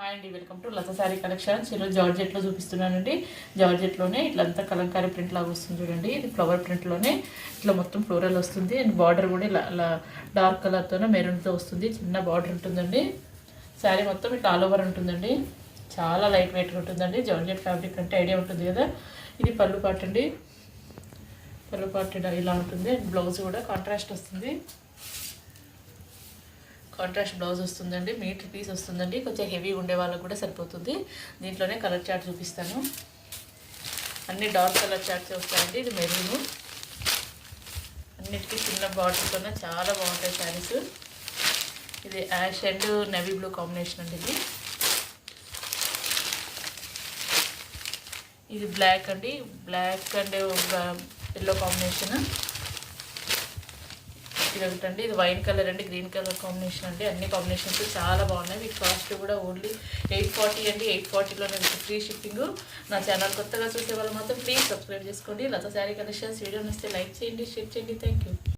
Hi అండి, welcome to Latha sari collections. ఈరోజు జార్జెట్లో చూపిస్తున్నానండి. జార్జెట్లోనే ఇట్లంతా కలంకారీ ప్రింట్ లాగా వస్తుంది చూడండి. ఇది ఫ్లవర్ ప్రింట్లోనే ఇట్లా మొత్తం ఫ్లోరల్ వస్తుంది. అండ్ బార్డర్ కూడా ఇలా డార్క్ కలర్తోనే మెరూన్తో వస్తుంది. చిన్న బార్డర్ ఉంటుందండి. శారీ మొత్తం ఇట్లా ఆల్ ఓవర్ ఉంటుందండి. చాలా లైట్ వెయిట్గా ఉంటుందండి. జార్జెట్ ఫ్యాబ్రిక్ అంటే ఐడియా ఉంటుంది కదా. ఇది పళ్ళు పార్ట్ అండి. పళ్ళు పార్ట్ ఇలా ఉంటుంది. అండ్ బ్లౌజ్ కూడా కాంట్రాస్ట్ వస్తుంది. కాంట్రాస్ట్ బ్లౌజ్ వస్తుందండి. మీటర్ పీస్ వస్తుందండి. కొంచెం హెవీ ఉండే వాళ్ళకు కూడా సరిపోతుంది. దీంట్లోనే కలర్ చార్ట్ చూపిస్తాను. అన్ని డార్క్ కలర్ చార్ట్స్ వస్తాయండి. ఇది మెరూను, అన్నిటికీ చిన్న బాటిల్తోనే చాలా బాగుంటాయి శారీస్. ఇది ash and navy blue combination అండి. ఇది బ్లాక్ అండి. Black and yellow combination. ఇది ఒకటండి. ఇది వైన్ కలర్ అండి, గ్రీన్ కలర్ కాంబినేషన్ అండి. అన్ని కాంబినేషన్స్ చాలా బాగున్నాయి. వీటి కాస్ట్ కూడా ఓన్లీ 840 అండి. 840లోనే ఫ్రీ షిప్పింగ్. నా ఛానల్ కొత్తగా చూసే వాళ్ళు మాత్రం ప్లీజ్ సబ్స్క్రైబ్ చేసుకోండి. లత శారీ కలెక్షన్స్ వీడియో నచ్చితే లైక్ చేయండి, షేర్ చేయండి. Thank you.